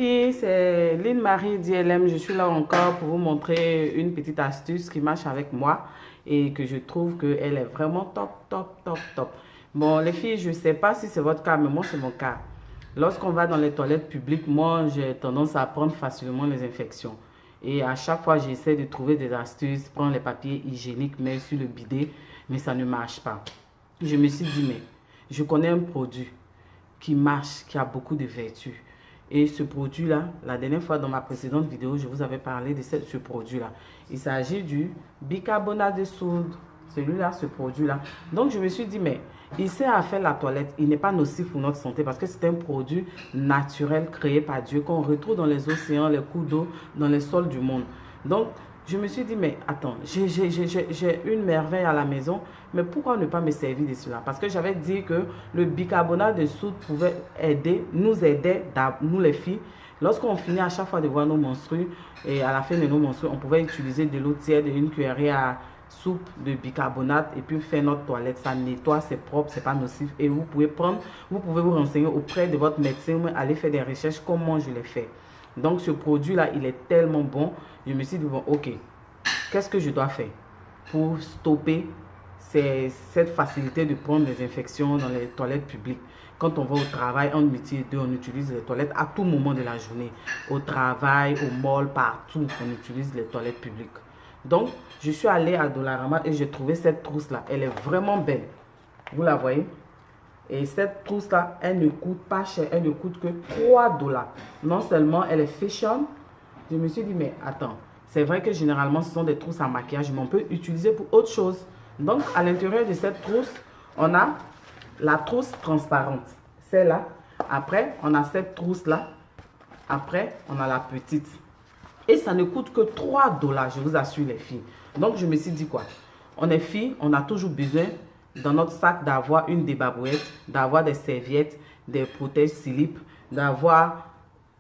filles, c'est Lynne-Marie DLM. Je suis là encore pour vous montrer une petite astuce qui marche avec moi et que je trouve qu'elle est vraiment top, top, top, top. Bon, les filles, je ne sais pas si c'est votre cas, mais moi, c'est mon cas. Lorsqu'on va dans les toilettes publiques, moi, j'ai tendance à prendre facilement les infections. Et à chaque fois, j'essaie de trouver des astuces, prendre les papiers hygiéniques, mettre sur le bidet, mais ça ne marche pas. Je me suis dit, mais je connais un produit qui marche, qui a beaucoup de vertus. Et ce produit-là, la dernière fois dans ma précédente vidéo, je vous avais parlé de ce produit-là. Il s'agit du bicarbonate de soude. Celui-là, ce produit-là. Donc, je me suis dit, mais il sert à faire la toilette. Il n'est pas nocif pour notre santé parce que c'est un produit naturel créé par Dieu qu'on retrouve dans les océans, les cours d'eau, dans les sols du monde. Donc, je me suis dit, mais attends, j'ai une merveille à la maison, mais pourquoi ne pas me servir de cela? Parce que j'avais dit que le bicarbonate de soude pouvait nous aider, nous les filles. Lorsqu'on finit à chaque fois de voir nos menstrues, et à la fin de nos menstrues, on pouvait utiliser de l'eau tiède et une cuillerée à soupe de bicarbonate et puis faire notre toilette. Ça nettoie, c'est propre, c'est pas nocif. Et vous pouvez vous renseigner auprès de votre médecin, aller faire des recherches comment je l'ai fait. Donc ce produit-là, il est tellement bon. Je me suis dit, bon, ok, qu'est-ce que je dois faire pour stopper cette facilité de prendre des infections dans les toilettes publiques? Quand on va au travail, en midi et deux, on utilise les toilettes à tout moment de la journée. Au travail, au mall, partout, on utilise les toilettes publiques. Donc, je suis allée à Dollarama et j'ai trouvé cette trousse-là. Elle est vraiment belle. Vous la voyez? Et cette trousse-là, elle ne coûte pas cher. Elle ne coûte que 3 $. Non seulement elle est fashion, je me suis dit, mais attends, c'est vrai que généralement, ce sont des trousses à maquillage, mais on peut utiliser pour autre chose. Donc, à l'intérieur de cette trousse, on a la trousse transparente. Celle-là. Après, on a cette trousse-là. Après, on a la petite. Et ça ne coûte que 3 $, je vous assure les filles. Donc, je me suis dit quoi? On est filles, on a toujours besoin dans notre sac d'avoir une débarbouette, d'avoir des serviettes, des protège-slips, d'avoir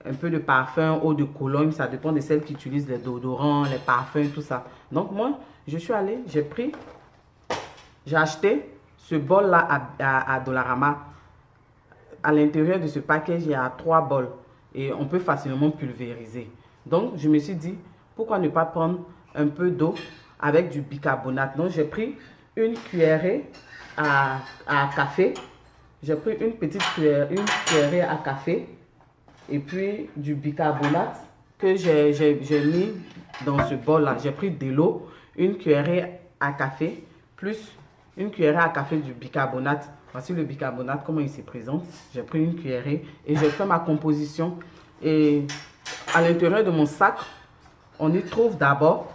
un peu de parfum, eau de cologne. Ça dépend de celles qui utilisent les déodorants, les parfums, tout ça. Donc, moi, je suis allée, j'ai acheté ce bol-là à Dollarama. À l'intérieur de ce package, il y a 3 bols. Et on peut facilement pulvériser. Donc, je me suis dit, pourquoi ne pas prendre un peu d'eau avec du bicarbonate? Donc, j'ai pris une cuillerée à café. J'ai pris une petite cuillerée à café. Et puis, du bicarbonate que j'ai mis dans ce bol-là. J'ai pris de l'eau, une cuillerée à café, plus une cuillerée à café du bicarbonate. Voici le bicarbonate, comment il se présente. J'ai pris une cuillerée et j'ai fait ma composition. Et à l'intérieur de mon sac, on y trouve d'abord,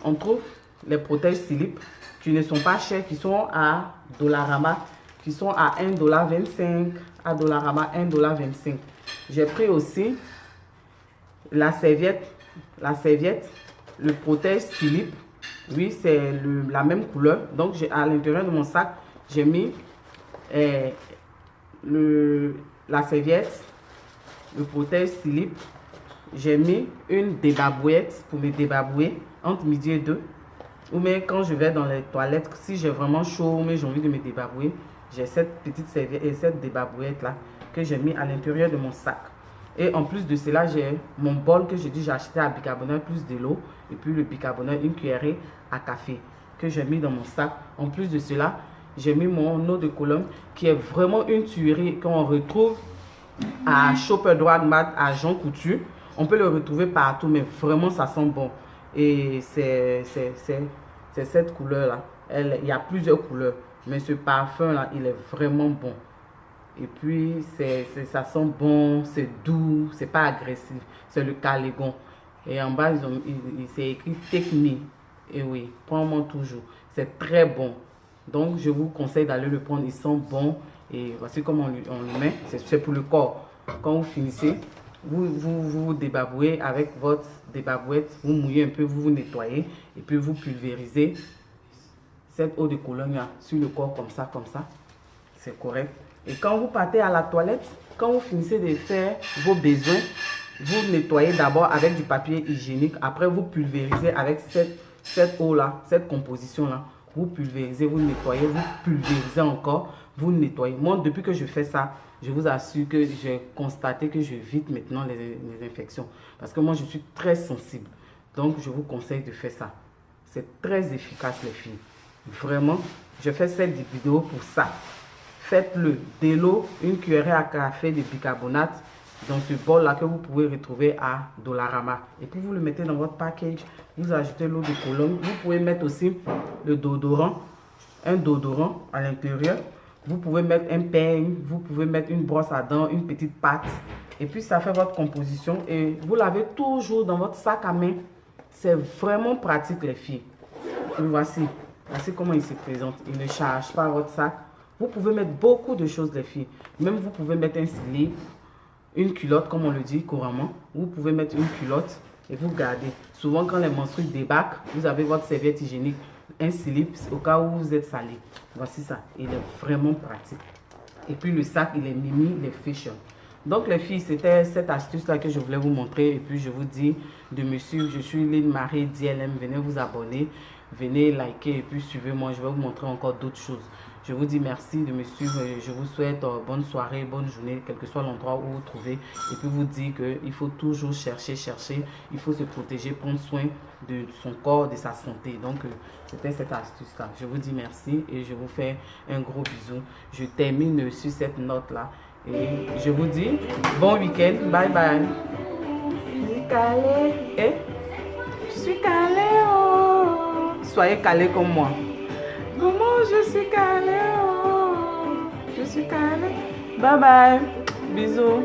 on trouve les protège-slips qui ne sont pas chers, qui sont à Dollarama, qui sont à 1,25 $, à Dollarama 1,25 $. J'ai pris aussi la serviette, le protège-slip. Oui, c'est la même couleur. Donc, à l'intérieur de mon sac, j'ai mis la serviette, le protège-slip. J'ai mis une débarbouette pour me débarbouer entre midi et deux. Ou même quand je vais dans les toilettes, si j'ai vraiment chaud, mais j'ai envie de me débarbouer, j'ai cette petite serviette et cette débarbouette là que j'ai mis à l'intérieur de mon sac. Et en plus de cela, j'ai mon bol que j'ai dit j'ai acheté à bicarbonate plus de l'eau et puis le bicarbonate, une cuillerée à café que j'ai mis dans mon sac. En plus de cela, j'ai mis mon eau de cologne qui est vraiment une tuerie qu'on retrouve à Shopper Drug Mart, à Jean Coutu. On peut le retrouver partout, mais vraiment ça sent bon. Et c'est cette couleur là. Il y a plusieurs couleurs, mais ce parfum là, il est vraiment bon. Et puis ça sent bon, c'est doux, c'est pas agressif. C'est le Caligon. Et en bas, c'est écrit Technique. Et oui, prends-moi toujours. C'est très bon. Donc, je vous conseille d'aller le prendre. Il sent bon. Et voici comment on le met. C'est pour le corps. Quand vous finissez, vous débarbouez avec votre débarbouette. Vous mouillez un peu, vous nettoyez. Et puis, vous pulvérisez cette eau de cologne là, sur le corps comme ça. C'est correct. Et quand vous partez à la toilette, quand vous finissez de faire vos besoins, vous nettoyez d'abord avec du papier hygiénique. Après, vous pulvérisez avec cette eau-là, cette composition-là. Vous pulvérisez, vous nettoyez, vous pulvérisez encore, vous nettoyez. Moi, depuis que je fais ça, je vous assure que j'ai constaté que j'évite maintenant les infections. Parce que moi, je suis très sensible. Donc, je vous conseille de faire ça. C'est très efficace, les filles. Vraiment, je fais cette vidéo pour ça. Faites-le. De l'eau, une cuillerée à café de bicarbonate dans ce bol-là que vous pouvez retrouver à Dollarama. Et puis, vous le mettez dans votre package. Vous ajoutez l'eau de Cologne. Vous pouvez mettre aussi le déodorant, un déodorant à l'intérieur. Vous pouvez mettre un peigne, vous pouvez mettre une brosse à dents, une petite pâte. Et puis, ça fait votre composition. Et vous l'avez toujours dans votre sac à main. C'est vraiment pratique, les filles. Et voici. Voici comment il se présente. Il ne charge pas votre sac. Vous pouvez mettre beaucoup de choses, les filles. Même vous pouvez mettre un slip, une culotte, comme on le dit couramment. Vous pouvez mettre une culotte et vous gardez. Souvent, quand les menstrues débarquent, vous avez votre serviette hygiénique, un slip, au cas où vous êtes salé. Voici ça. Il est vraiment pratique. Et puis, le sac, il est mini, il est fashion. Donc, les filles, c'était cette astuce-là que je voulais vous montrer. Et puis, je vous dis de me suivre. Je suis Lynn Marie DLM. Venez vous abonner. Venez liker et puis suivez-moi. Je vais vous montrer encore d'autres choses. Je vous dis merci de me suivre. Je vous souhaite bonne soirée, bonne journée, quel que soit l'endroit où vous vous trouvez. Et puis vous dire qu'il faut toujours chercher. Il faut se protéger, prendre soin de son corps, de sa santé. Donc, c'était cette astuce-là. Je vous dis merci et je vous fais un gros bisou. Je termine sur cette note-là. Et je vous dis bon week-end. Bye bye. Je suis calée. Eh? Je suis calée. Oh. Soyez calés comme moi. Maman, je suis calée. Oh. Je suis calée. Bye bye. Bisous.